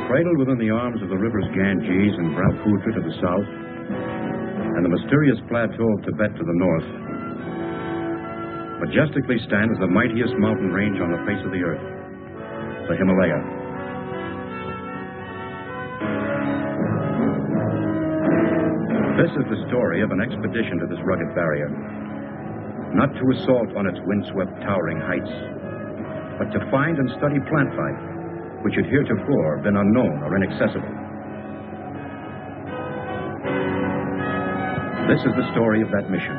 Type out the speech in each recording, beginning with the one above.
Cradled within the arms of the rivers Ganges and Brahmaputra to the south, and the mysterious plateau of Tibet to the north, majestically stands the mightiest mountain range on the face of the earth, the Himalaya. This is the story of an expedition to this rugged barrier, not to assault on its windswept, towering heights, but to find and study plant life, which had heretofore been unknown or inaccessible. This is the story of that mission,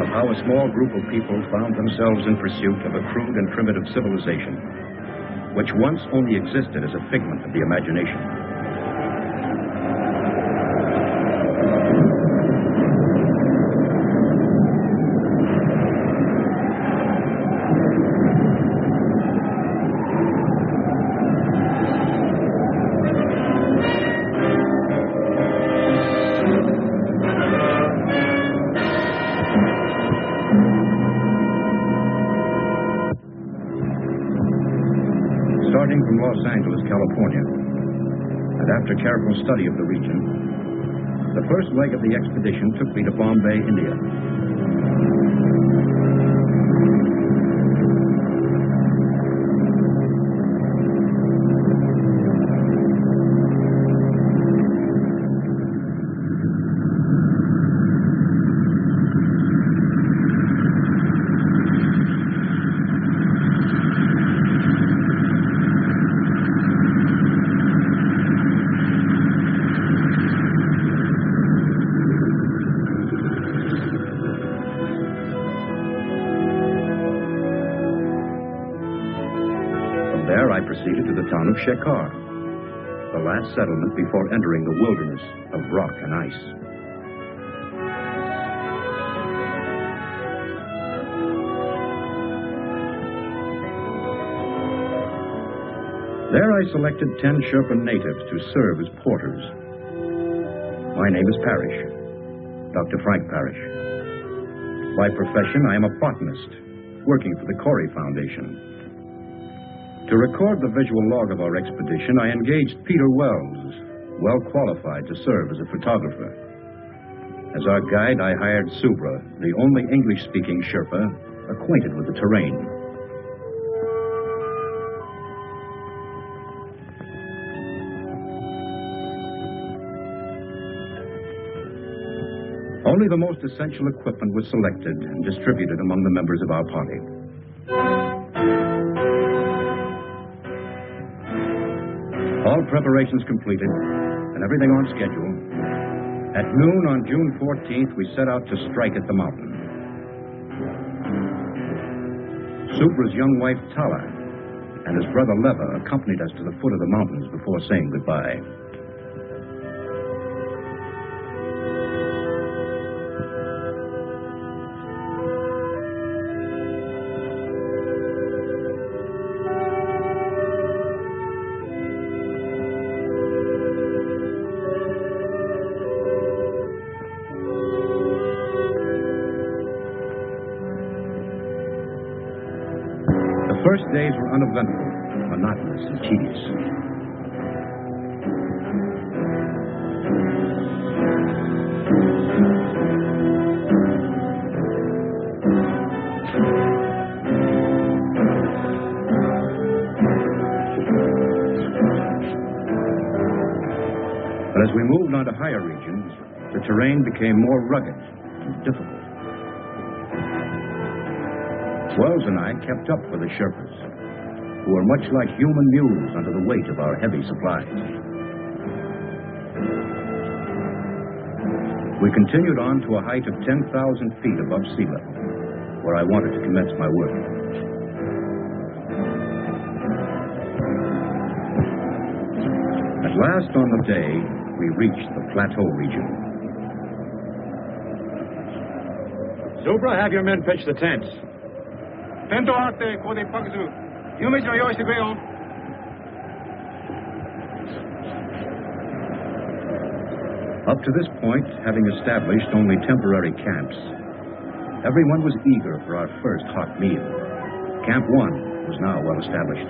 of how a small group of people found themselves in pursuit of a crude and primitive civilization, which once only existed as a figment of the imagination. Starting from Los Angeles, California, and after careful study of the region, the first leg of the expedition took me to Bombay, India. There I proceeded to the town of Shekhar, the last settlement before entering the wilderness of rock and ice. There I selected 10 Sherpa natives to serve as porters. My name is Parrish, Dr. Frank Parrish. By profession, I am a botanist, working for the Corey Foundation. To record the visual log of our expedition, I engaged Peter Wells, well qualified to serve as a photographer. As our guide, I hired Subra, the only English-speaking Sherpa acquainted with the terrain. Only the most essential equipment was selected and distributed among the members of our party. All preparations completed, and everything on schedule, at noon on June 14th, we set out to strike at the mountain. Subra's young wife, Tala, and his brother, Leva, accompanied us to the foot of the mountains before saying goodbye. The first days were uneventful, monotonous, and tedious. But as we moved on to higher regions, the terrain became more rugged and difficult. Wells and I kept up with the Sherpas, who were much like human mules under the weight of our heavy supplies. We continued on to a height of 10,000 feet above sea level, where I wanted to commence my work. At last on the day, we reached the plateau region. Subra, have your men pitch the tents. Up to this point, having established only temporary camps, Everyone was eager for our first hot meal. Camp 1 was now well established.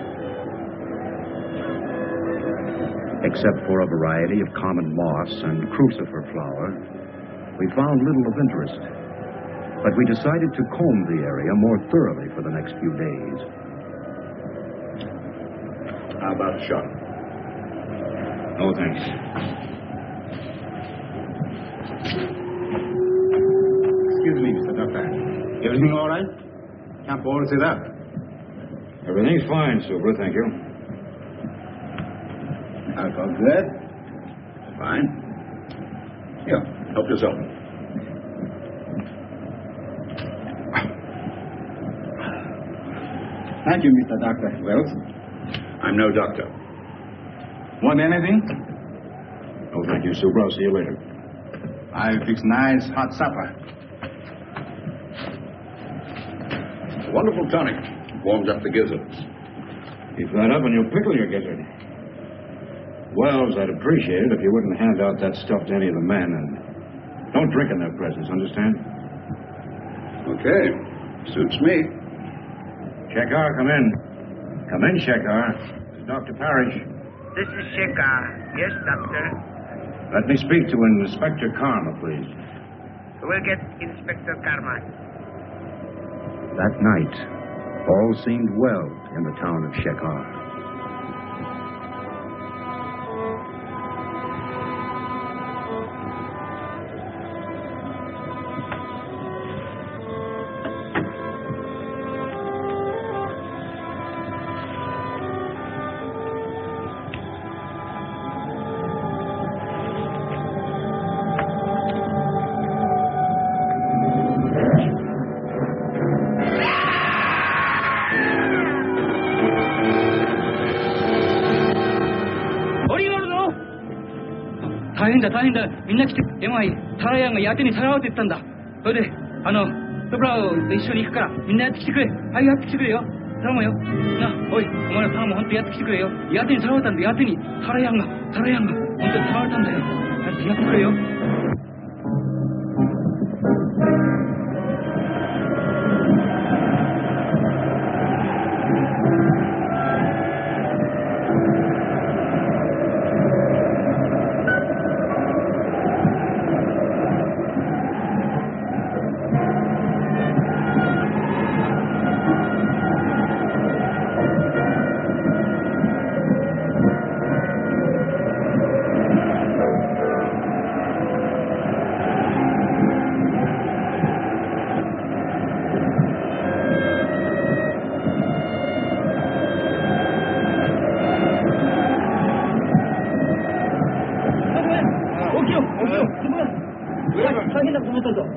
Except for a variety of common moss and crucifer flower, we found little of interest. But we decided to comb the area more thoroughly for the next few days. How about a shot? No, thanks. Excuse me, Mr. Doctor. Everything all right? Camp all set up. Everything's fine, Super, thank you. Alcohol good? Fine. Here, help yourself. Thank you, Mr. Doctor. Wells? I'm no doctor. Want anything? No, thank you, Super. I'll see you later. I'll fix nice hot supper. Wonderful tonic. Warms up the gizzards. Keep that up and you'll pickle your gizzard. Wells, I'd appreciate it if you wouldn't hand out that stuff to any of the men, and don't drink in their presence, understand? Okay. Suits me. Shekhar, come in. Come in, Shekhar. This is Dr. Parrish. This is Shekhar. Yes, Doctor. Let me speak to Inspector Karma, please. We'll get Inspector Karma. That night, all seemed well in the town of Shekhar.大変だ。みんな来て、エマイ、タラヤンがやけにさらわって言ったんだ。それで、ドブラウと一緒に行くから、みんなやってきてくれ。はい、やってきてくれよ。頼むよ。な、おい、お前ら頼む、ほんとやってきてくれよ。やけにさらわれたんだ、やけに。タラヤンが、ほんとにさらわれたんだよ。やってくれよ。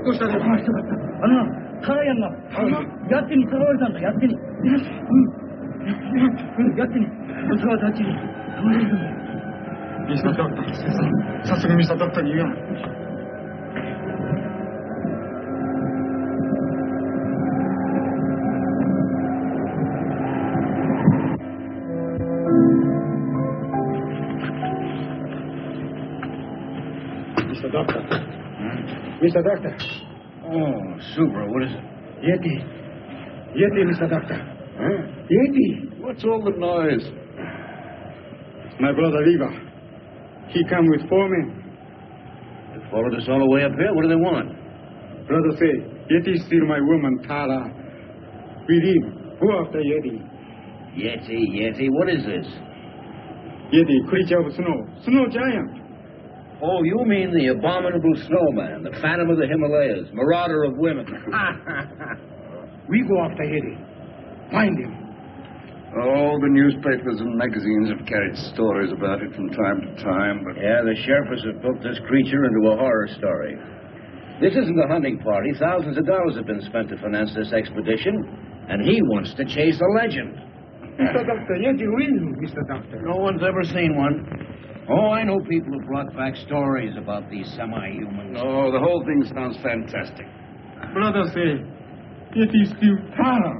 どうしたの？話したかった。タラヤンがやってにさらわれたんだ。やってに。やってに。さらわれたあっちに。ミスタードクター。早速ミスタードクターに言うよ。Mr. Doctor. Mr. Doctor. Oh, Super, what is it? Yeti, Mr. Doctor. Huh? Yeti. What's all the noise? My brother Riva. He come with 4 men. They followed us all the way up here? What do they want? Brother say, Yeti steal my woman, Tara. With him, go after Yeti. Yeti, what is this? Yeti, creature of snow giant. Oh, you mean the abominable snowman, the phantom of the Himalayas, marauder of women. We go after Yeti. Find him. Oh, the newspapers and magazines have carried stories about it from time to time, but... Yeah, the sheriffs have built this creature into a horror story. This isn't a hunting party. Thousands of dollars have been spent to finance this expedition, and he wants to chase a legend. Mr. Doctor, Yeti will, Mr. Doctor. No one's ever seen one. Oh, I know people who brought back stories about these semi-humans. Oh, the whole thing sounds fantastic. Brother say, Yeti steal Tara.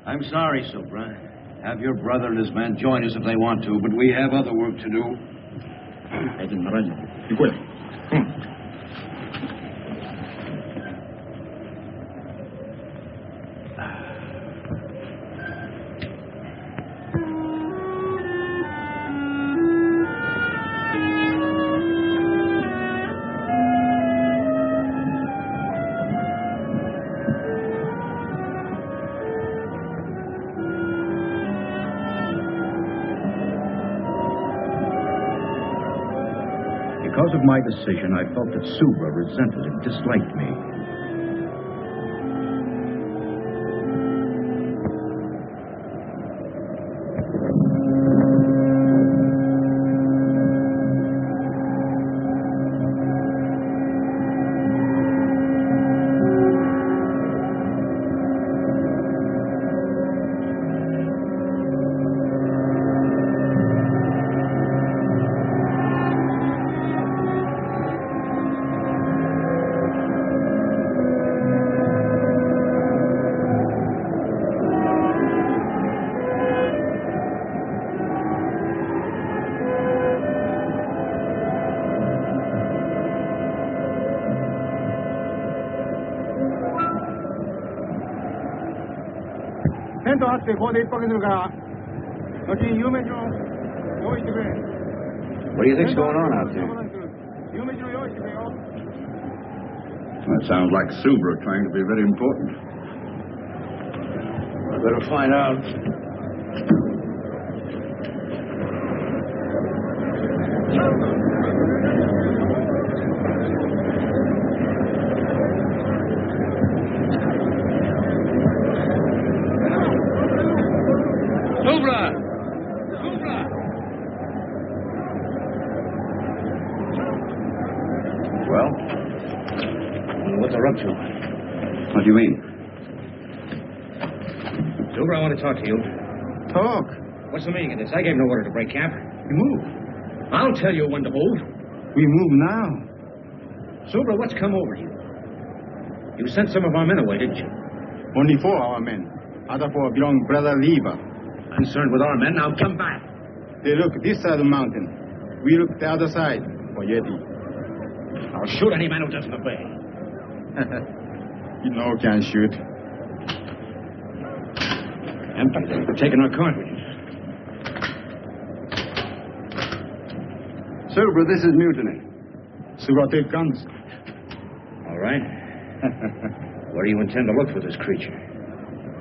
I'm sorry, Supra. Have your brother and his men join us if they want to, but we have other work to do. Because of my decision, I felt that Subra resented and disliked me. What do you think's going on out there? That sounds like Subra trying to be very important. I better find out. Well? What they're up to. What do you mean? Subra, I want to talk to you. Talk. What's the meaning of this? I gave no order to break camp. We move. I'll tell you when to move. We move now. Subra, what's come over you? You sent some of our men away, didn't you? Only 4 our men. Other 4 belong Brother Leva. Concerned with our men, now come back. They look this side of the mountain. We look the other side for Yeti. I'll shoot any man who doesn't obey. You know can shoot. Empty. They're taking our cartridges. Subra, this is mutiny. Subra take guns. All right. Where do you intend to look for this creature?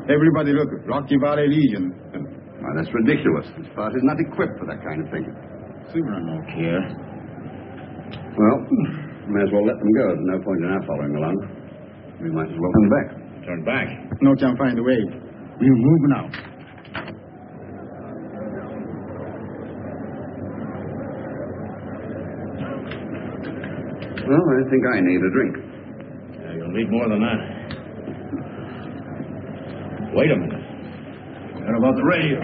Everybody look. Rocky Valley Legion. Why, that's ridiculous. This party's not equipped for that kind of thing. Subra no care. Well, may as well let them go. There's no point in our following along. We might as well turn back. Turn back. No can find a way. We move now. Well, I think I need a drink. Yeah, you'll need more than that. Wait a minute. What about the radio?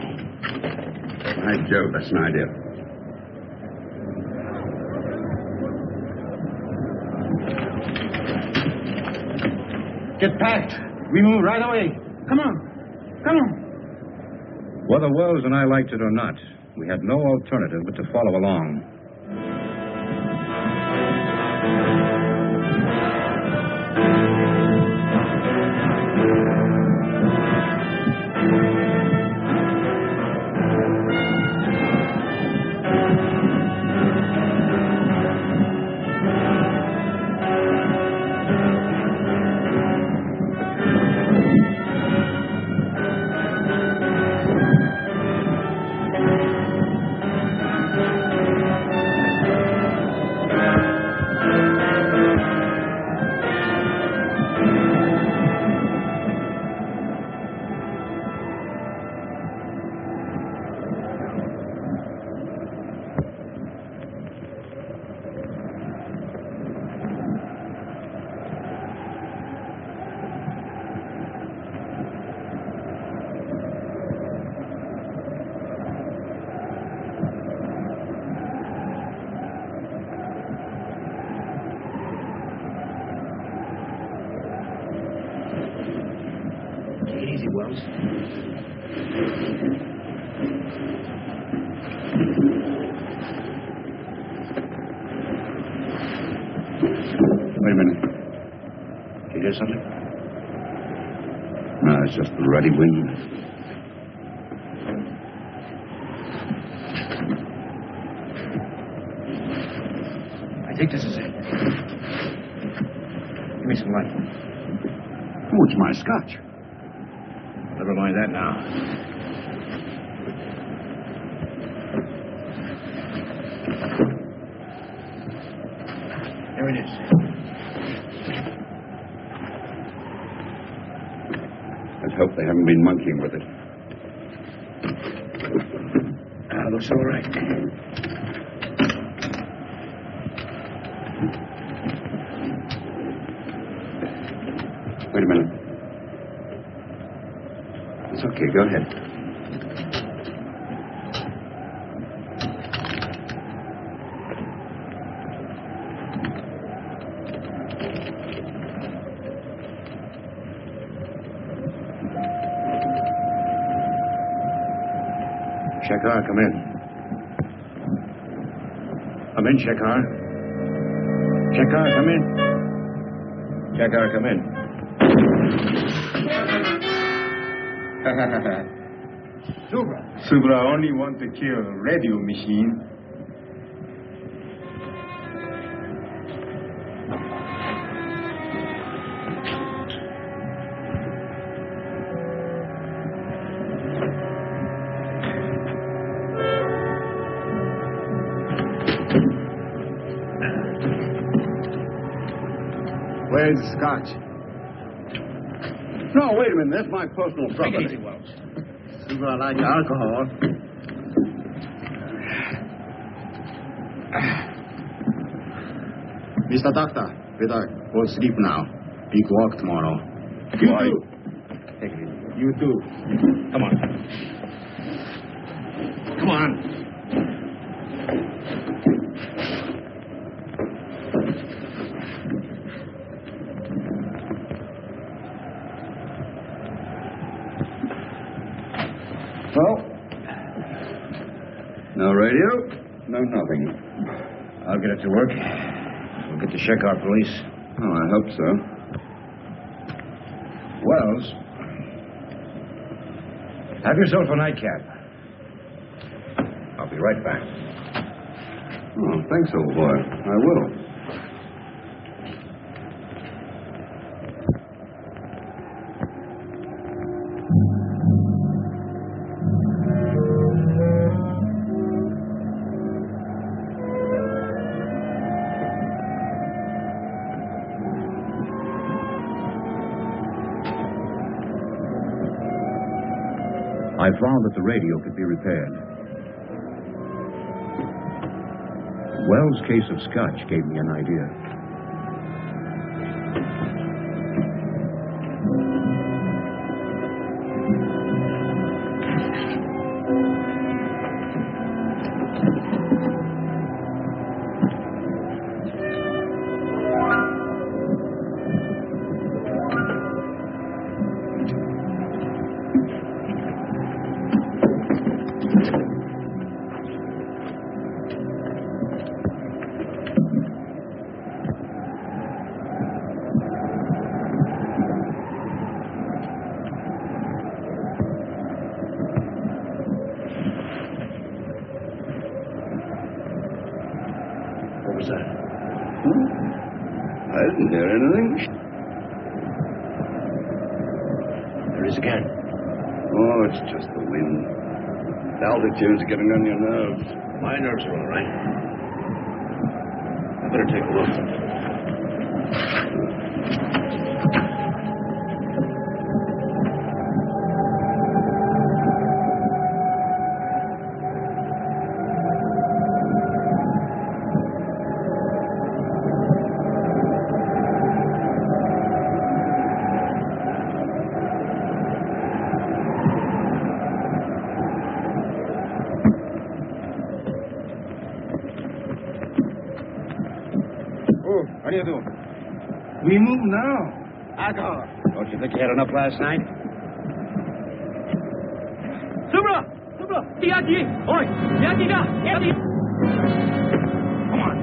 By Jove, that's an idea. Get packed. We move right away. Come on. Come on. Whether Wells and I liked it or not, we had no alternative but to follow along. Easy, Wells. Wait a minute. Did you hear something? No, it's just the ruddy wind. I think this is it. Give me some light. Oh, it's my scotch. Never mind that now. There it is. Let's hope they haven't been monkeying with it. Looks all right. Wait a minute. It's okay. Go ahead. Shekhar, come in. Come in, Shekhar. Shekhar, come in. Shekhar, come in. Subra only want to kill radio machine. Where's the scotch? No, wait a minute. That's my personal property. Easy, Wells. Subra like alcohol. Mr. Doctor, better go sleep now. Big work tomorrow. You Why? too. Take it easy. You too. Come on. Come on. Well, no radio, no nothing. I'll get it to work. We'll get the Shekhar police. Oh, I hope so. Wells, have yourself a nightcap. I'll be right back. Oh, thanks, old boy. I will. I found that the radio could be repaired. Wells' case of scotch gave me an idea. What was that? I didn't hear anything. There it is again. Oh, it's just the wind. The altitude's getting on your nerves. My nerves are all right. I better take a look. Oh, what do you do? We move now. Alcohol. Don't you think you had enough last night? Subra! Subra! Yati! Oi! Yati da! Yati! Come on.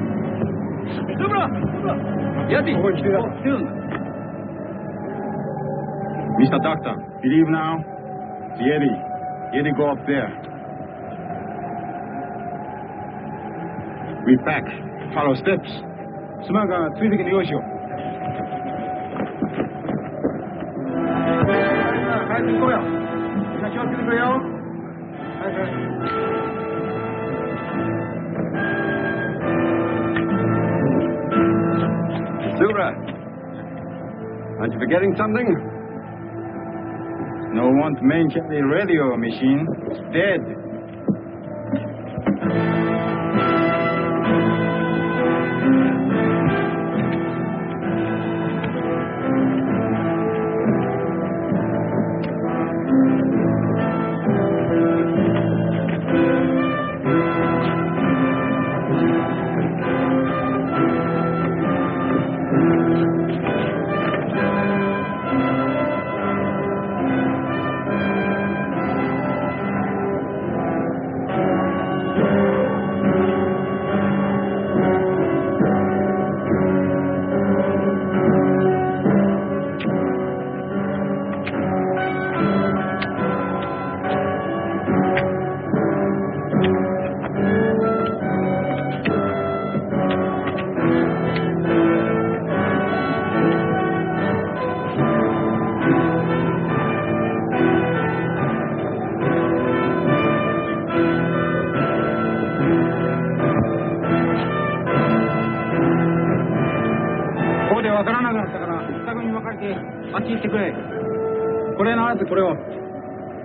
Subra! Subra! Yati! Oh, still. Mr. Doctor, believe now? Yeti go up there. We back. Follow steps. 스마가 트위딩 이것이오. 가야 거야. 그냥 쉬어주는 거예요. Aren't you forgetting something? No want mention the radio machine. It's dead.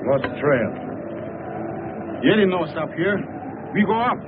Lost the trail. Yeti no stop here. We go up.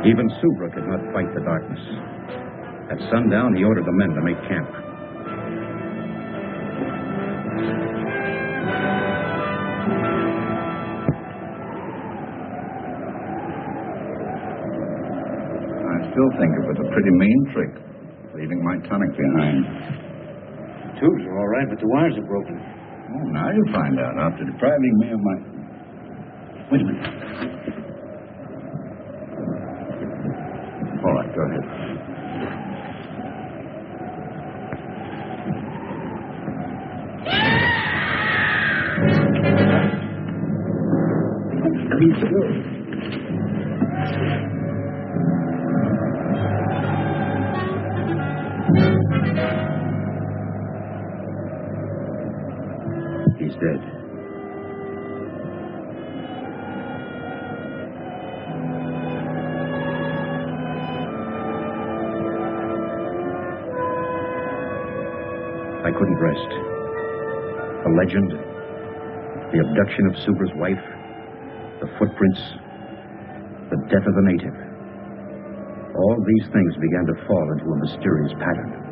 Even Subra could not fight the darkness. At sundown, he ordered the men to make camp. I still think it was a pretty mean trick, leaving my tonic behind. Tubes are all right, but the wires are broken. Oh, now you'll find out after depriving me of my... Wait a minute. All right, go ahead. Be still. He's dead. I couldn't rest. The legend, the abduction of Subra's wife, the footprints, the death of the native. All these things began to fall into a mysterious pattern.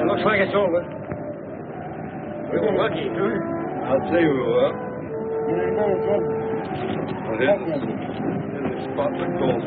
Looks like it's over. We were lucky, huh? I'll say we were. Spot that calls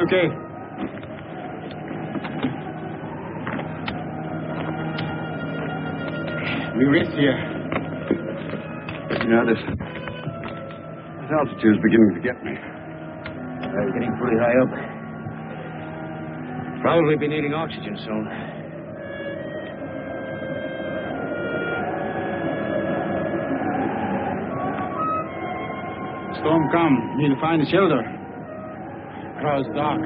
Okay. We rest here. You know, this altitude is beginning to get me. We're getting pretty high up. Probably be needing oxygen soon. Storm come. Need to find a shelter. Crowd's dark.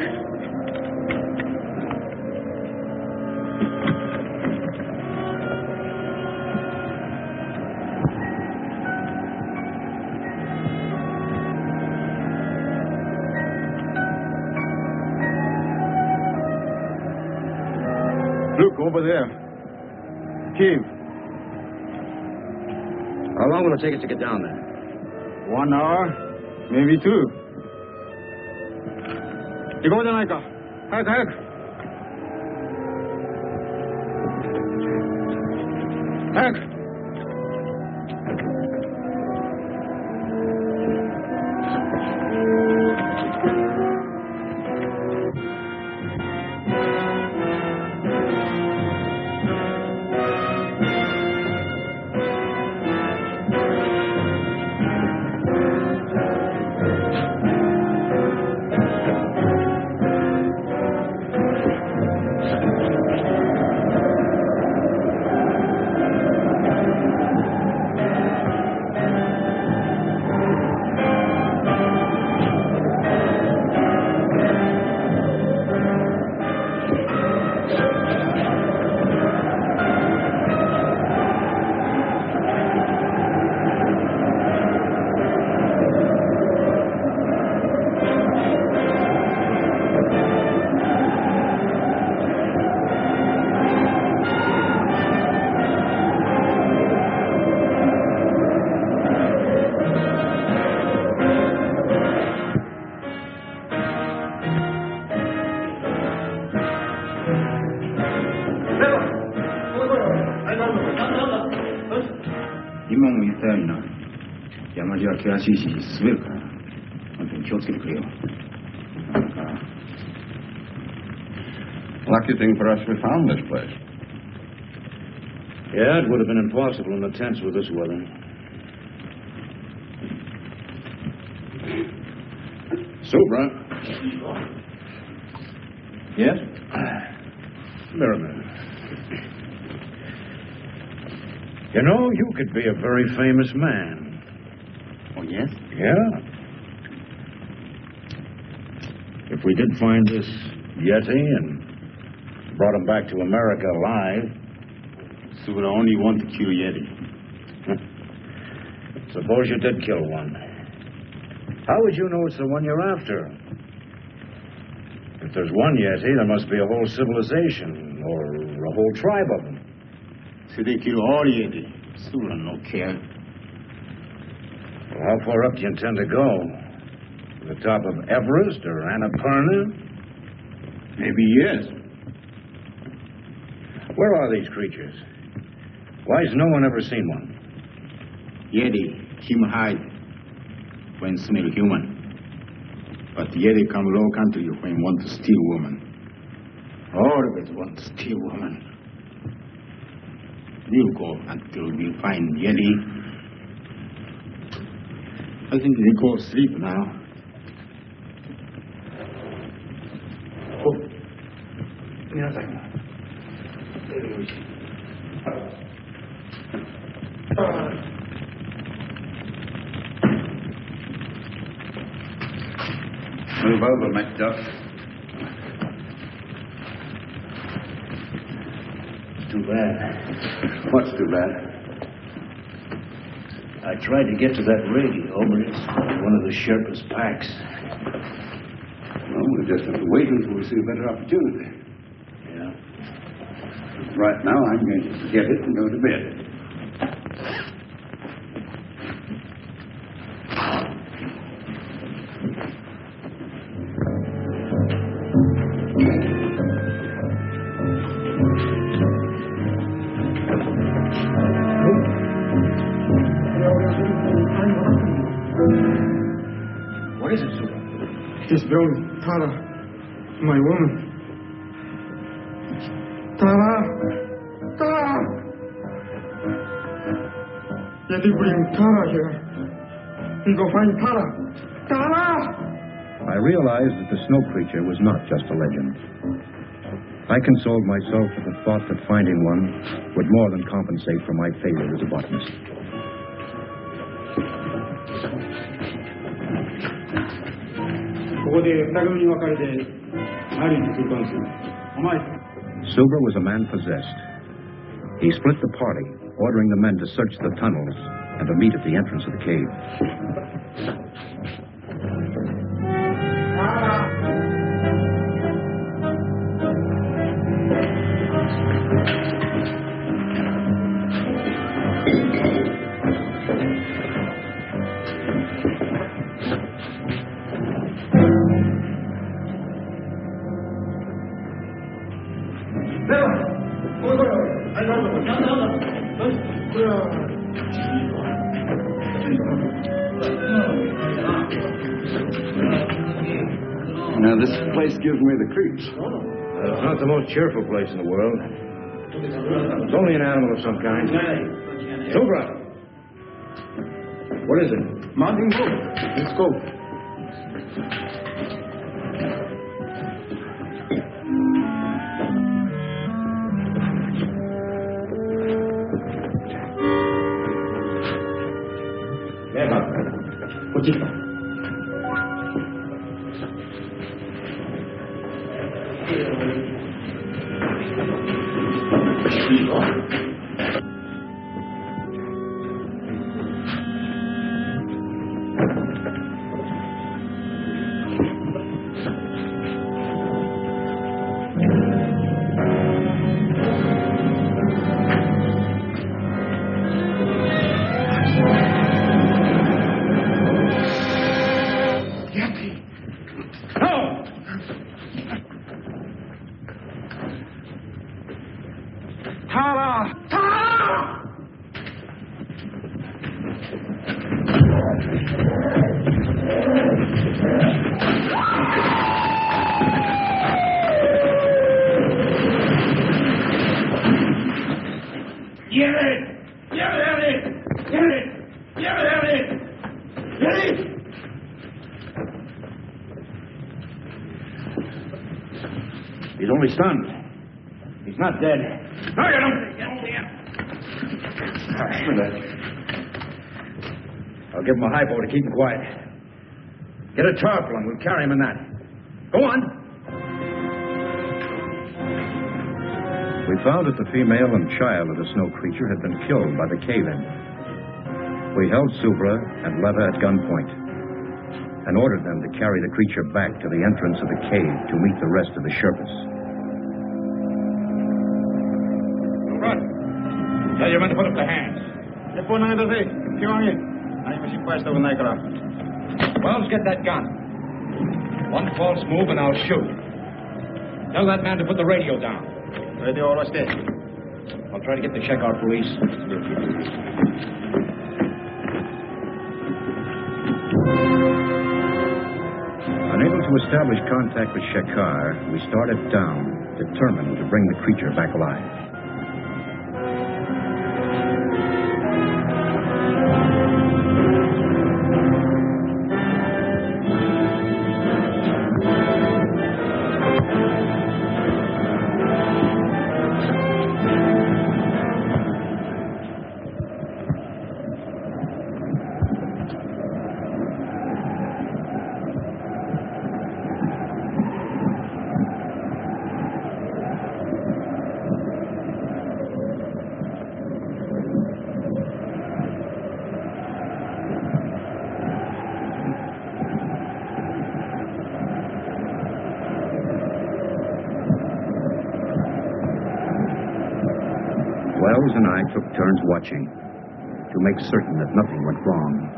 Look, over there. Cave. How long will it take us to get down there? 1 hour, maybe 2. 行こうじゃないか。早く早く。早く。今も言ったようにな、山路は険しいし滑るから、本当に気をつけてくれよ。Lucky thing for us we found this place. Yeah, it would have been impossible in the tents with this weather. Soup, right? Yes? Merriman. You know, you could be a very famous man. Oh, yes? Yeah. If we did find this Yeti and brought him back to America alive. So would only want to kill Yeti. Suppose you did kill one. How would you know it's the one you're after? If there's one Yeti, there must be a whole civilization or a whole tribe of them. So they kill all Yeti. So I don't care. Well, how far up do you intend to go? To the top of Everest or Annapurna? Maybe yes. Where are these creatures? Why has no one ever seen one? Yeti, him hide when smell human. But Yeti come low country when want to steal woman. Always want to steal woman. We'll go until we find Yeti. I think they go sleep now. Oh, move over, Macduff. Too bad. What's too bad? I tried to get to that radio, but it's one of the Sherpa's packs. Well, we'll just have to wait until we see a better opportunity. Yeah. Right now, I'm going to forget it and go to bed. What is it, Super? It is Brown Tara, my woman. Tara! Tara! Yeti, bring Tara here. We go find Tara. Tara! I realized that the snow creature was not just a legend. I consoled myself with the thought that finding one would more than compensate for my failure as a botanist. Subra was a man possessed. He split the party, ordering the men to search the tunnels and to meet at the entrance of the cave. Now, this place gives me the creeps. It's not the most cheerful place in the world. It's only an animal of some kind. Subra! What is it? Mountain goat. Let's go. He's only stunned. He's not dead. Look at him! I'll give him a hypo to keep him quiet. Get a tarpaulin. We'll carry him in that. Go on. We found that the female and child of the snow creature had been killed by the cave-in. We held Subra and Leva at gunpoint and ordered them to carry the creature back to the entrance of the cave to meet the rest of the Sherpas. Tell your men to put up their hands. Wells, get that gun. One false move and I'll shoot. Tell that man to put the radio down. I'll try to get the checkout police. Unable to establish contact with Shekar, we started down, determined to bring the creature back alive. Wells and I took turns watching to make certain that nothing went wrong.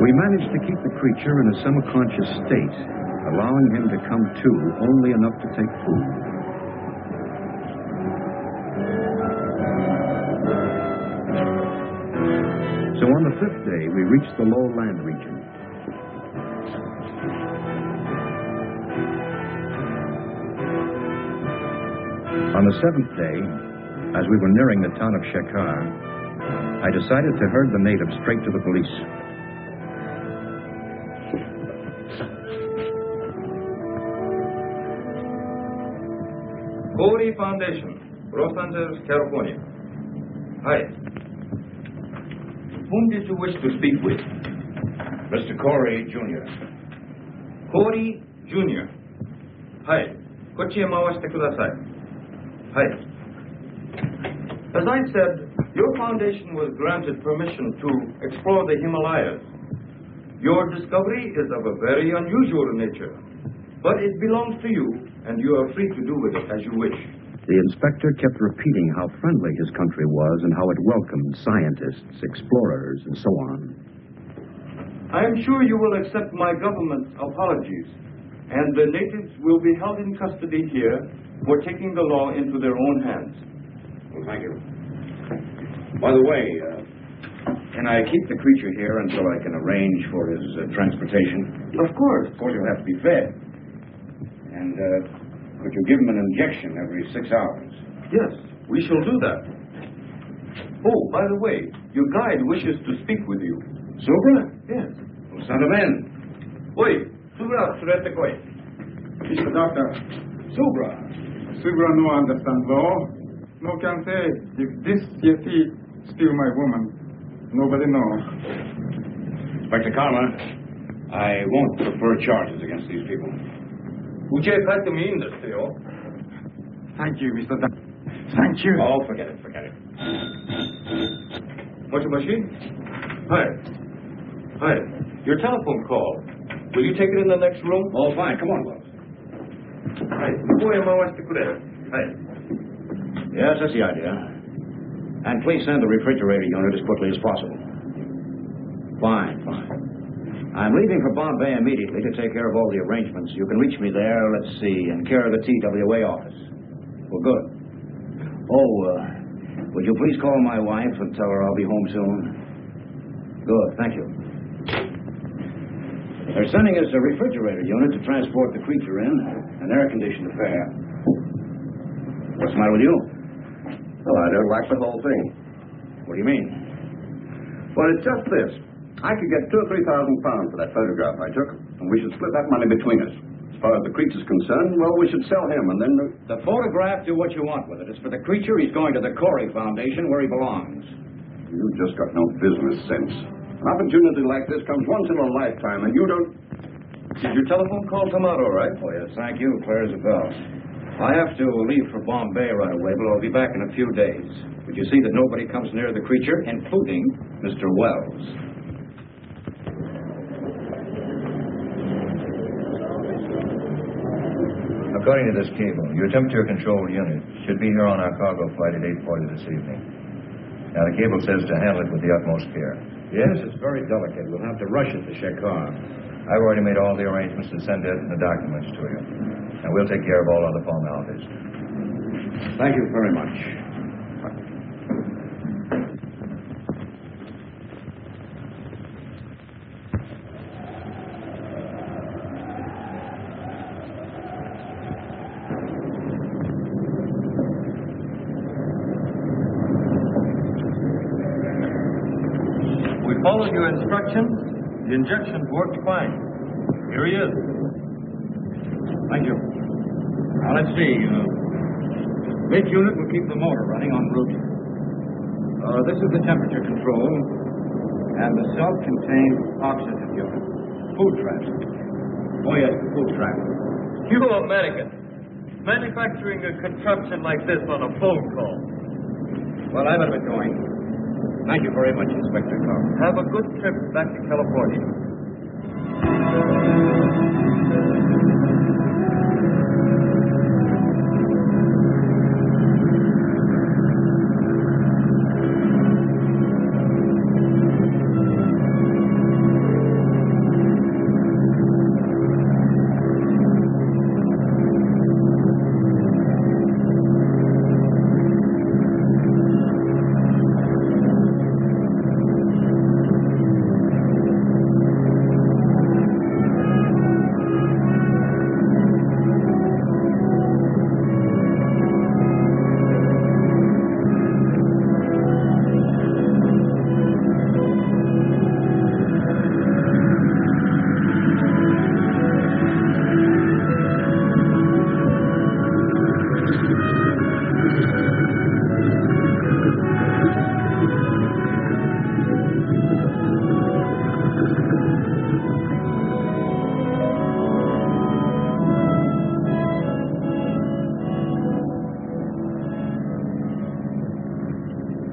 We managed to keep the creature in a semi-conscious state, allowing him to come to only enough to take food. So on the 5th day, we reached the low land region. On the 7th day, as we were nearing the town of Shekhar, I decided to herd the natives straight to the police. Corey Foundation, Los Angeles, California. Hi. Whom did you wish to speak with? Mr. Corey, Jr. Corey, Jr. Hi. こっちへ回してください。Hi. As I said, your foundation was granted permission to explore the Himalayas. Your discovery is of a very unusual nature, but it belongs to you, and you are free to do with it as you wish. The inspector kept repeating how friendly his country was and how it welcomed scientists, explorers, and so on. I am sure you will accept my government's apologies, and the natives will be held in custody here for taking the law into their own hands. Well, thank you. By the way, can I keep the creature here until I can arrange for his transportation? Of course. Of course, he'll have to be fed. And could you give him an injection every 6 hours? Yes, we shall do that. Oh, by the way, your guide wishes to speak with you. Subra? Yes. Well, send him in. Oi, Subra, surete koi. Mr. Doctor, Subra. Subra no understand law. No can say if this Yeti steal my woman. Nobody knows. Inspector Karma, I won't prefer charges against these people. Uche kaite mo in desu yo. Thank you, Mr. Doctor. Thank you. Oh, forget it, forget it. Moshi? Hi. Hi. Your telephone call. Will you take it in the next room? Oh, fine. Come on, Wells. Hi. 向こうへ回してくれ。はい。 Yes, that's the idea. And please send the refrigerator unit as quickly as possible. Fine, fine. I'm leaving for Bombay immediately to take care of all the arrangements. You can reach me there, let's see, in care of the TWA office. Well, good. Oh, would you please call my wife and tell her I'll be home soon? Good, thank you. They're sending us a refrigerator unit to transport the creature in, an air-conditioned affair. What's the matter with you? Well, I don't like the whole thing. What do you mean? Well, it's just this. I could get £2,000 or £3,000 for that photograph I took, and we should split that money between us. As far as the creature's concerned, well, we should sell him, and then... The photograph, do what you want with it. It's for the creature. He's going to the Corey Foundation where he belongs. You've just got no business sense. An opportunity like this comes once in a lifetime, and you don't... Did your telephone call come out all right? Oh, yes, thank you. Clear as a bell. I have to leave for Bombay right away, but I'll be back in a few days. Would you see that nobody comes near the creature, including Mr. Wells? According to this cable, your temperature control unit should be here on our cargo flight at 8:40 this evening. Now, the cable says to handle it with the utmost care. Yes, it's very delicate. We'll have to rush it to Shekhar. I've already made all the arrangements to send it and the documents to you. And we'll take care of all other formalities. Thank you very much. followed your instructions. The injections worked fine. Here he is. Thank you. Now, let's see. This unit will keep the motor running en route. This is the temperature control and the self-contained oxygen unit. Food traps. Oh, yes, the food trap. You Americans, manufacturing a contraption like this on a phone call. Well, I better be going. Thank you very much, Inspector Carr. Have a good trip back to California.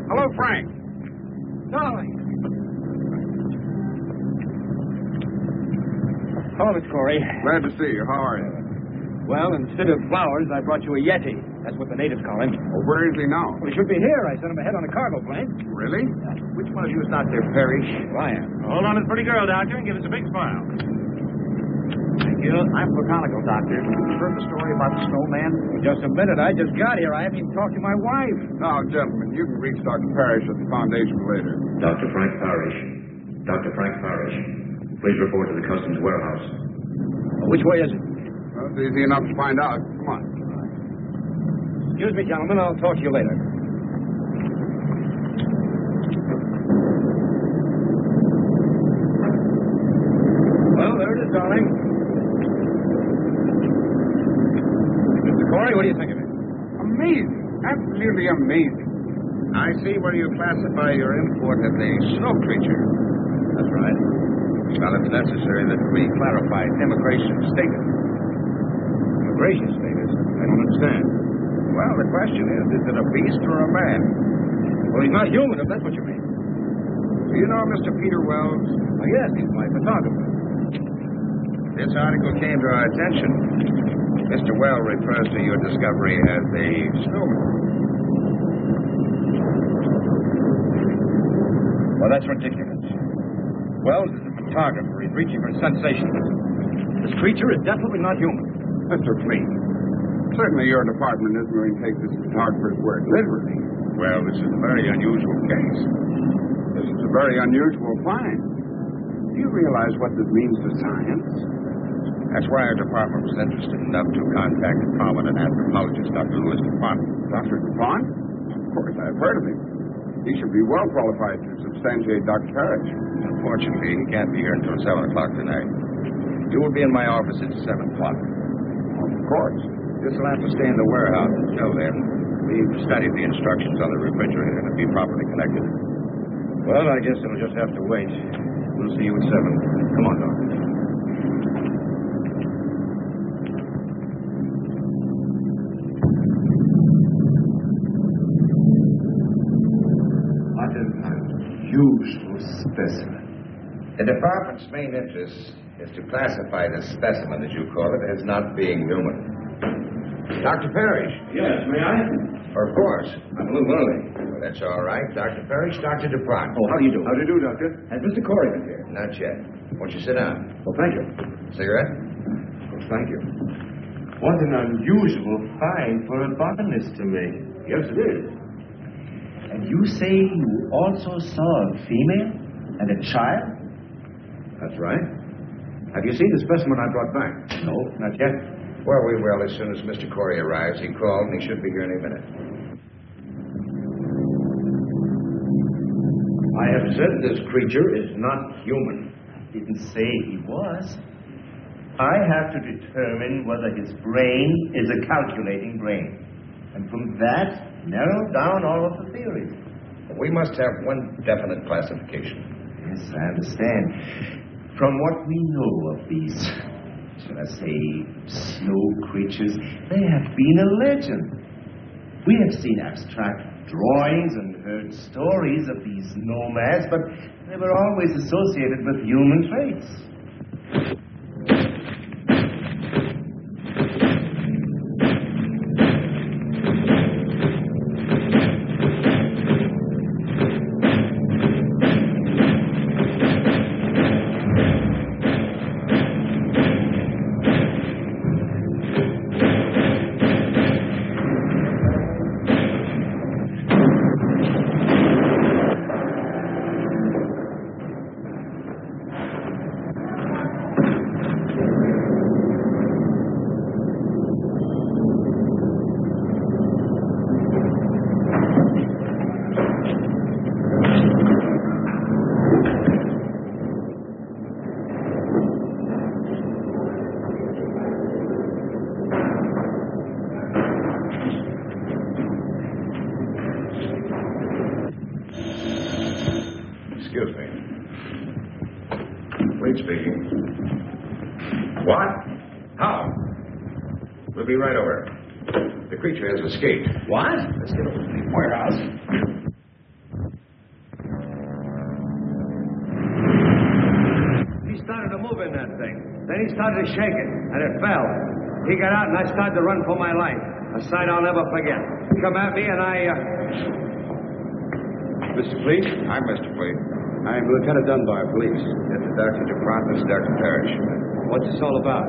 Hello, Frank. Darling. Hello, Miss Corey. Glad to see you. How are you? Well, instead of flowers, I brought you a Yeti. That's what the natives call him. Well, where is he now? Well, he should be here. I sent him ahead on a cargo plane. Really? Which one of you is Dr. Parrish? Well, I am. Hold on to the pretty girl, Doctor, and give us a big smile. Thank you. I'm botanical, Doctor. You heard the story about the snowman? Just a minute. I just got here. I haven't even talked to my wife. Now, gentlemen, you can reach Dr. Parrish at the Foundation later. Dr. Frank Parrish. Dr. Frank Parrish. Please report to the Customs Warehouse. Which way is it? Well, it's easy enough to find out. Come on. Excuse me, gentlemen. I'll talk to you later. Well, there it is, darling. Mr. Corey, what do you think of it? Amazing. Absolutely amazing. I see where you classify your import as a snow creature. That's right. Well, it's necessary that we clarify immigration status. Immigration status? I don't understand. Well, the question is it a beast or a man? Well, he's not human, if that's what you mean. Do you know Mr. Peter Wells? Oh, yes, he's my photographer. This article came to our attention. Mr. Well refers to your discovery as a snowman. Well, that's ridiculous. Wells is a photographer. He's reaching for sensationalism. This creature is definitely not human. Mr. Fleet, certainly your department isn't going to take this photographer's word literally. Well, this is a very unusual case. This is a very unusual find. Do you realize what this means to science? That's why our department was interested enough to contact a prominent anthropologist, Dr. Louis DuPont. Dr. DuPont? Of course, I've heard of him. He should be well qualified to substantiate Dr. Parrish. Unfortunately, he can't be here until 7 o'clock tonight. You will be in my office at 7 o'clock. Of course. This will have to stay in the warehouse until then. We've studied the instructions on the refrigerator and it'll be properly connected. Well, I guess it'll just have to wait. We'll see you at 7. Come on, Doctor. What an unusual specimen. The department's main interest is to classify this specimen, as you call it, as not being human. Dr. Parrish. Yes, may I? Of course. I'm a little early. Well, that's all right. Dr. Parrish, Dr. DuPont. Oh, how do you do? How do you do, Doctor? Has Mr. Corey been here? Not yet. Won't you sit down? Well, thank you. Cigarette? Oh, thank you. What an unusual find for a botanist to make. Yes, it is. And you say you also saw a female and a child? That's right. Have you seen the specimen I brought back? No. Not yet? Well, we will as soon as Mr. Corey arrives. He called and he should be here any minute. I have said this creature is not human. I didn't say he was. I have to determine whether his brain is a calculating brain. And from that, narrow down all of the theories. We must have one definite classification. Yes, I understand. From what we know of these, shall I say, snow creatures, they have been a legend. We have seen abstract drawings and heard stories of these nomads, but they were always associated with human traits. Excuse me. Wade speaking. What? How? We'll be right over. The creature has escaped. What? Let's get over to the warehouse. He started to move in that thing. Then he started to shake it, and it fell. He got out, and I started to run for my life. A sight I'll never forget. He come at me, and Mr. Fleet? I'm Mr. Fleet. I'm Lieutenant Dunbar, police. This is Dr. DuPont. This is Dr. Parrish. What's this all about?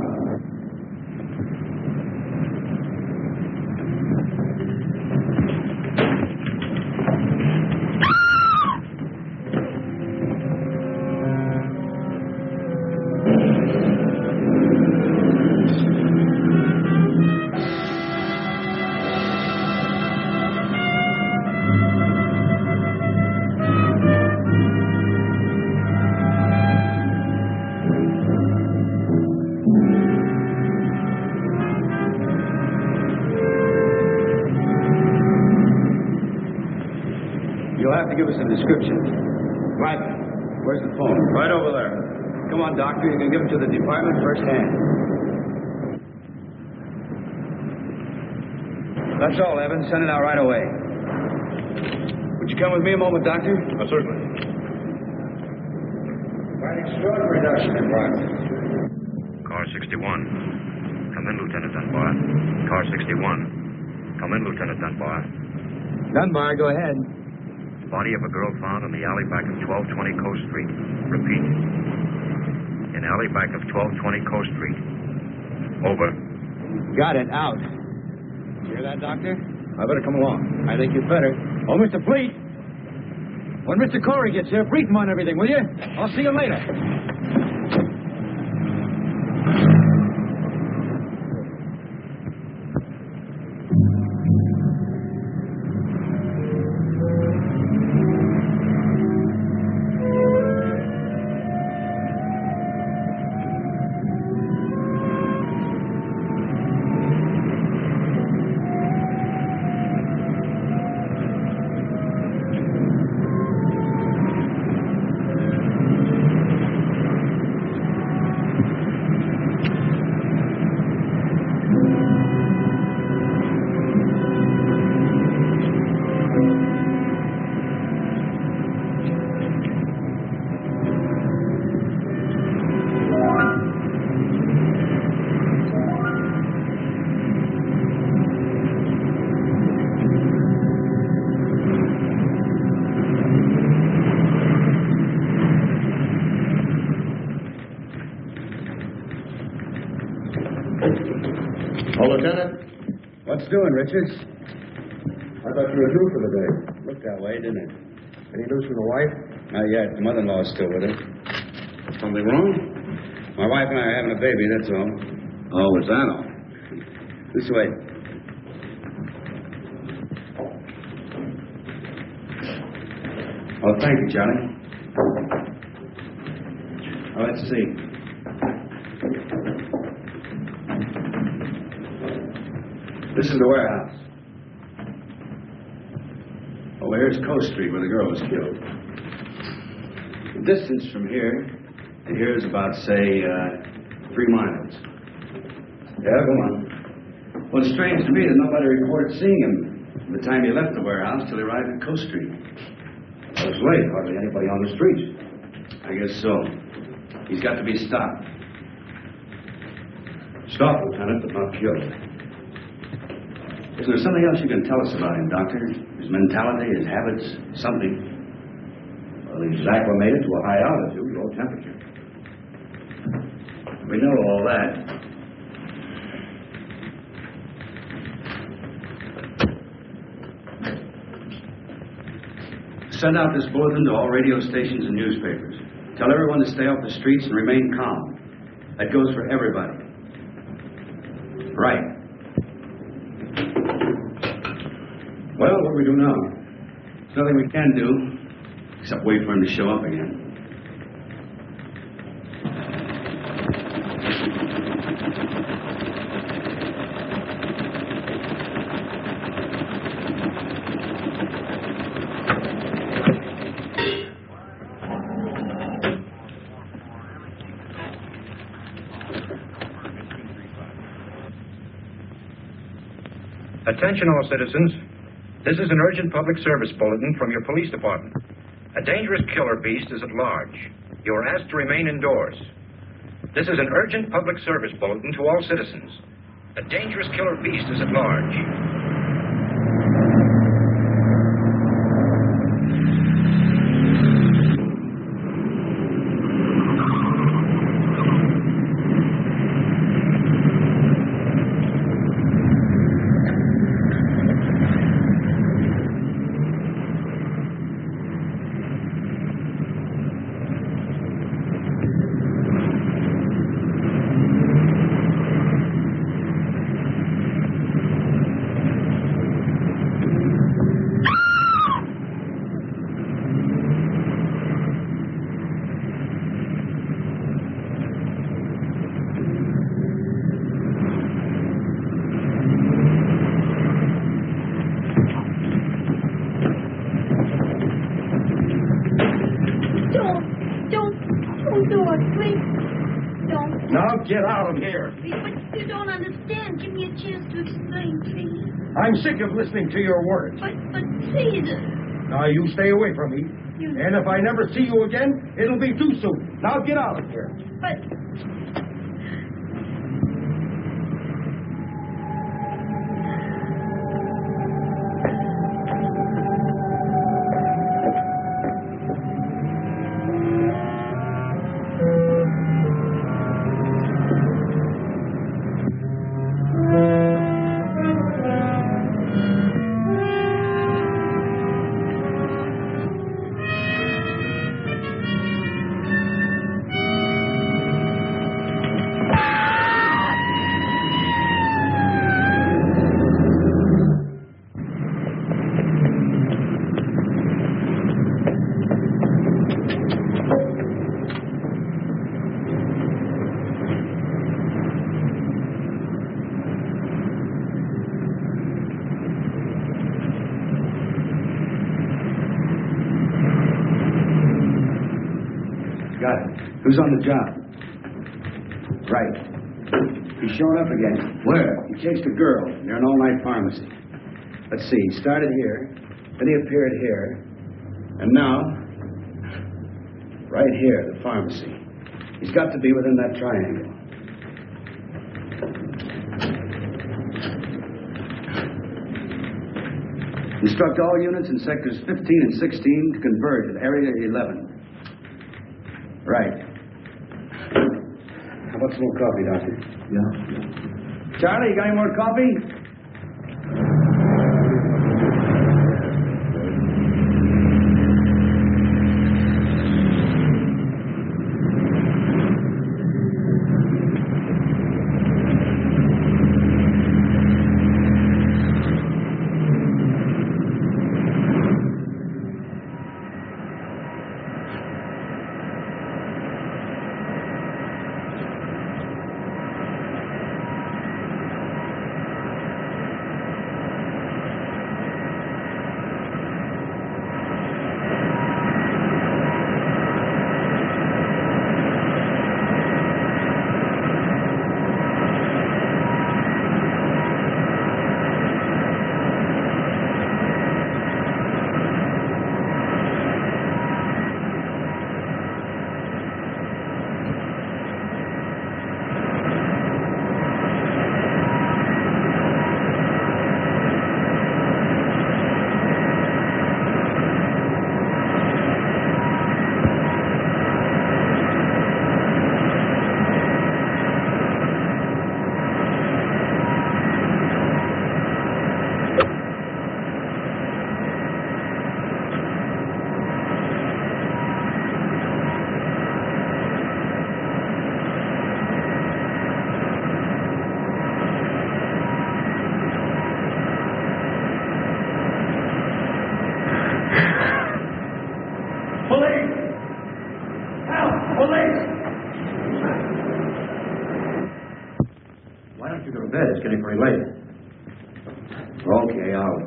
You'll have to give us a description. Right. Where's the phone? Right over there. Come on, Doctor. You can give it to the department firsthand. That's all, Evan. Send it out right away. Would you come with me a moment, Doctor? Certainly. Quite extraordinary reduction in progress. Car 61. Come in, Lieutenant Dunbar. Car 61. Come in, Lieutenant Dunbar. Dunbar, go ahead. Body of a girl found in the alley back of 1220 Coast Street. Repeat. In alley back of 1220 Coast Street. Over. Got it. Out. Hear that, Doctor? I better come along. I think you'd better. Oh, Mr. Fleet. When Mr. Corey gets here, brief him on everything, will you? I'll see you later. Oh, Lieutenant. What's doing, Richards? I thought you were through for the day. Looked that way, didn't it? Any news from the wife? Not yet. The mother-in-law's still with her. Something wrong? My wife and I are having a baby, that's all. Oh, is that all? This way. Oh, thank you, Charlie. Oh, let's see. This is the warehouse. Oh, here's Coast Street where the girl was killed. The distance from here to here is about, say, 3 miles. Yeah, go on. Well, it's strange to me that nobody reported seeing him from the time he left the warehouse till he arrived at Coast Street. Well, it's late. Hardly anybody on the street. I guess so. He's got to be stopped. Stopped, Lieutenant, but not killed. Is there something else you can tell us about him, Doctor? His mentality, his habits, something? Well, he's acclimated to a high altitude, low temperature. We know all that. Send out this bulletin to all radio stations and newspapers. Tell everyone to stay off the streets and remain calm. That goes for everybody. Right. Well, what do we do now? There's nothing we can do except wait for him to show up again. Attention all citizens. This is an urgent public service bulletin from your police department. A dangerous killer beast is at large. You are asked to remain indoors. This is an urgent public service bulletin to all citizens. A dangerous killer beast is at large. Get out of here. But you don't understand. Give me a chance to explain, please. I'm sick of listening to your words. But please. Now, you stay away from me. And if I never see you again, it'll be too soon. Now, get out of here. But... Who's on the job? Right. He's showing up again. Where? He chased a girl near an all-night pharmacy. Let's see. He started here. Then he appeared here. And now, right here, the pharmacy. He's got to be within that triangle. Instruct all units in sectors 15 and 16 to converge at area 11. Right. How about some more coffee, Doctor? Yeah. Charlie, you got any more coffee?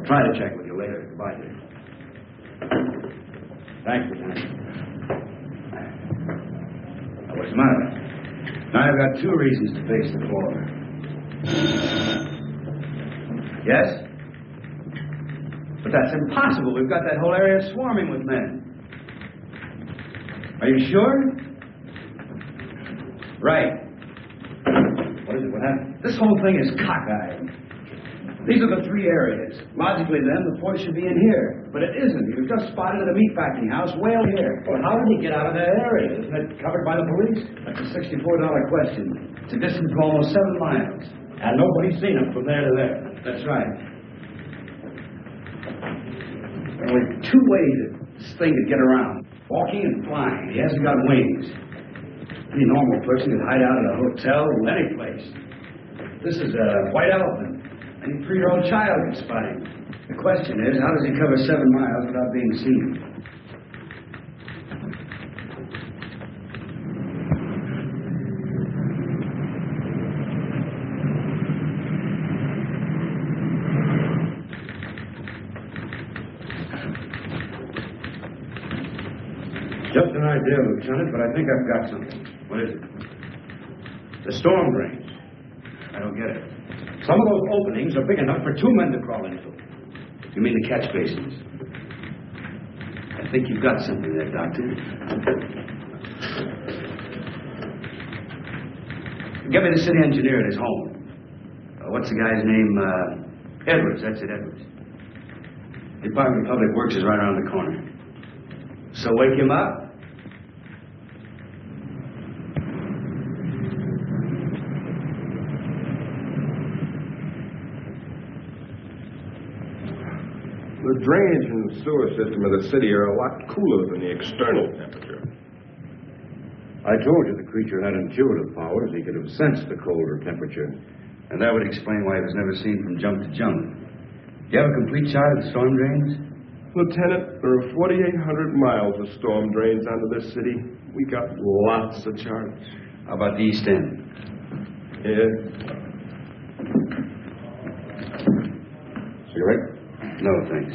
I'll try to check with you later. Goodbye, dear. Thanks, Lieutenant. Now, what's the matter? Now, I've got 2 reasons to face the floor. Yes? But that's impossible. We've got that whole area swarming with men. Are you sure? Right. What is it? What happened? This whole thing is cockeyed. These are the 3 areas. Logically, then, the 4th should be in here. But it isn't. He was just spotted at a meatpacking house way out here. Well, how did he get out of that area? Isn't it covered by the police? That's a $64 question. It's a distance of almost 7 miles. And nobody's seen him from there to there. That's right. There are only 2 ways that this thing could get around. Walking and flying. He hasn't got wings. Any normal person could hide out at a hotel or any place. This is a white elephant. Any 3-year-old child can spot him. The question is, how does he cover 7 miles without being seen? Just an idea, Lieutenant, but I think I've got something. What is it? The storm drains. I don't get it. Some of those openings are big enough for 2 men to crawl into. You mean the catch basins? I think you've got something there, Doctor. Get me the city engineer at his home. What's the guy's name? Edwards. That's it, Edwards. Department of Public Works is right around the corner. So wake him up. The drainage and sewer system of the city are a lot cooler than the external temperature. I told you the creature had intuitive powers. He could have sensed the colder temperature. And that would explain why he was never seen from jump to jump. Do you have a complete chart of the storm drains? Lieutenant, there are 4,800 miles of storm drains under this city. We got lots of charts. How about the East End? Yeah. Cigarette? No, thanks.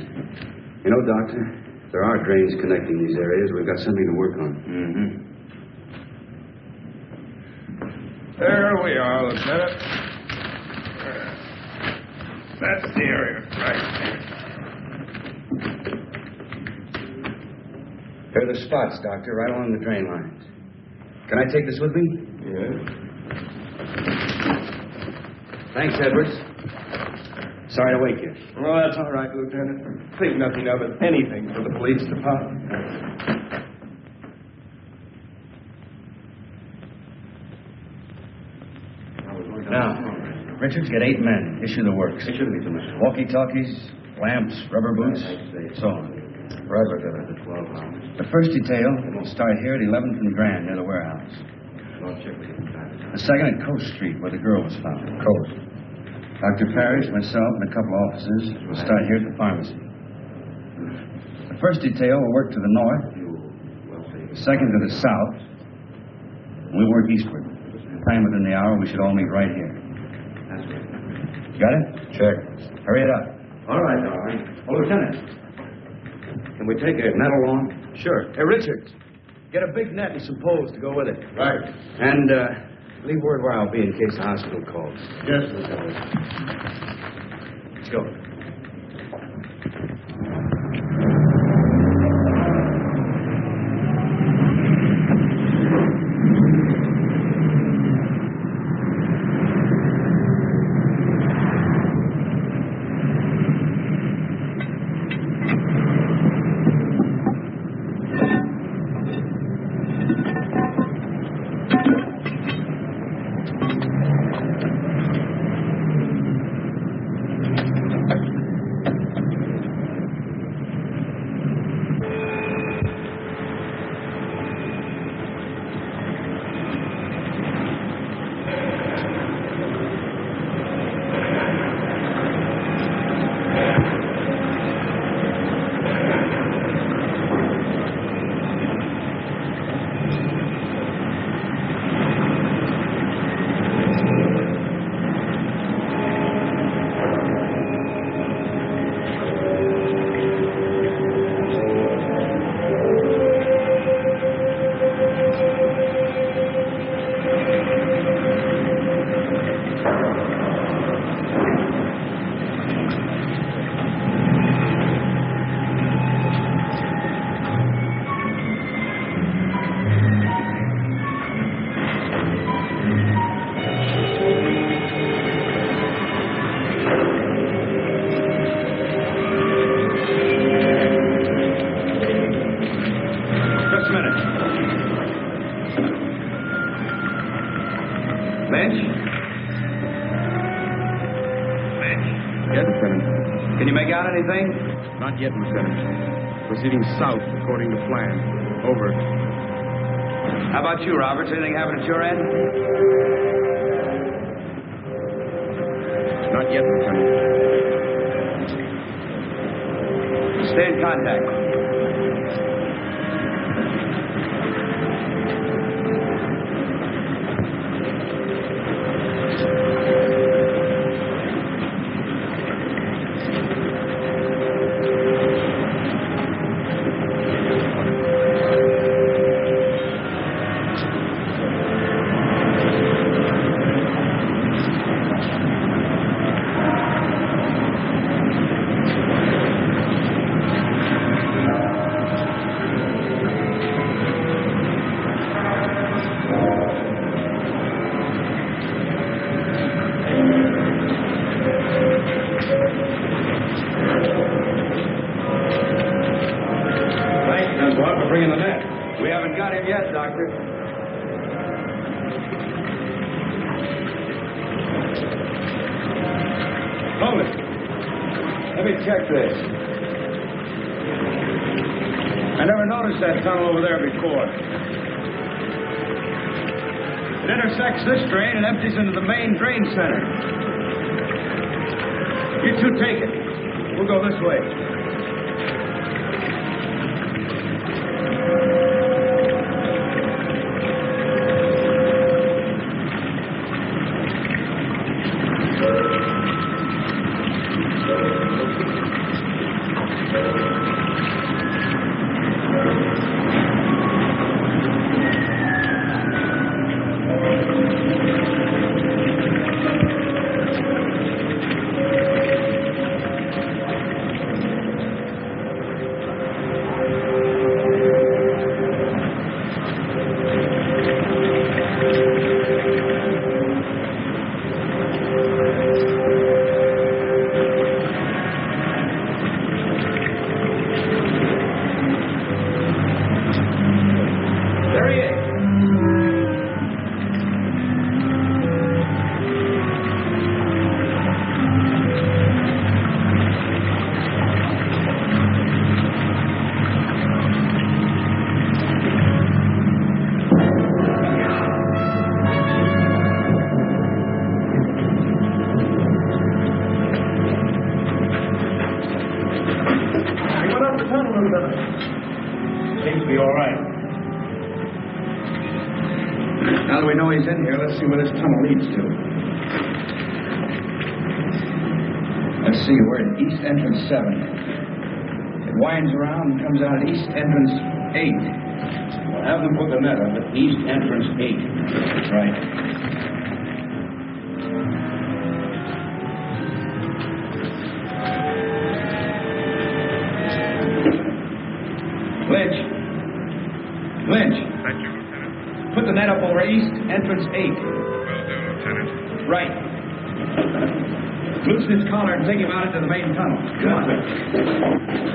You know, Doctor, if there are drains connecting these areas, we've got something to work on. Mm-hmm. There we are, Lieutenant. That's the area, right there. There are the spots, Doctor, right along the drain lines. Can I take this with me? Yeah. Thanks, Edwards. Sorry to wake you. Well, that's all right, Lieutenant. Think nothing of it. Anything for the police department. Now, Richards, get 8 men. Issue the works. Issue the commission. Walkie-talkies, lamps, rubber boots, so on. Right, Lieutenant. The 12 hours. The first detail will start here at 11th and Grand near the warehouse. I'll check with you. The second at Coast Street where the girl was found. Coast. Dr. Parrish, myself, and a couple of officers will start here at the pharmacy. The first detail will work to the north. The second to the south. We'll work eastward. Time within the hour, we should all meet right here. Got it? Check. Hurry it up. All right. Oh, Lieutenant. Can we take a net along? Sure. Hey, Richards, get a big net and some poles to go with it. Right. And leave word where I'll be in case the hospital calls. Yes, Lieutenant. Let's go. got anything? Not yet, Lieutenant. Proceeding south according to plan. Over. How about you, Roberts? Anything happen at your end? Not yet, Lieutenant. Stay in contact. Bringing the net. We haven't got him yet, Doctor. Hold it. Let me check this. I never noticed that tunnel over there before. It intersects this drain and empties into the main drain center. You two take it. We'll go this way. Seems to be all right. Now that we know he's in here, let's see where this tunnel leads to. Let's see, we're at East Entrance 7. It winds around and comes out at East Entrance 8. We'll have them put the net up at East Entrance 8. That's right. Lynch. Thank you, Lieutenant. Put the net up over East Entrance 8. Will do, Lieutenant. Right. Loosen his collar and take him out into the main tunnel. Come on.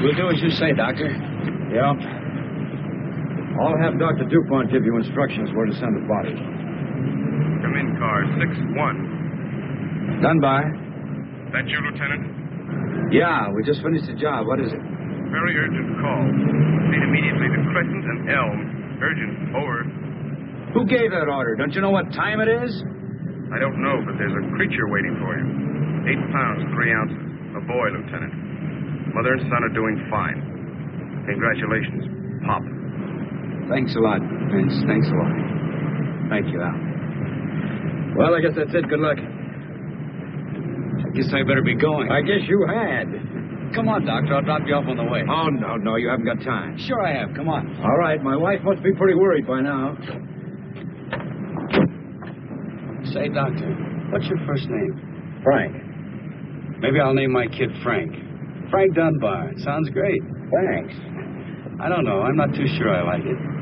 We'll do as you say, Doctor. Yeah. I'll have Dr. DuPont give you instructions where to send the body. Come in, car 6-1. Dunbar? That you, Lieutenant? Yeah, we just finished the job. What is it? Very urgent call. Proceed immediately to Crescent and Elm. Urgent. Over. Who gave that order? Don't you know what time it is? I don't know, but there's a creature waiting for you. 8 pounds, 3 ounces. A boy, Lieutenant. Mother and son are doing fine. Congratulations, Pop. Thanks a lot, Vince. Thanks a lot. Thank you, Al. Well, I guess that's it. Good luck. I guess I better be going. I guess you had. Come on, Doctor. I'll drop you off on the way. Oh, no. You haven't got time. Sure I have. Come on. All right. My wife must be pretty worried by now. Say, Doctor, what's your first name? Frank. Maybe I'll name my kid Frank. Frank Dunbar. Sounds great. Thanks. I don't know. I'm not too sure I like it.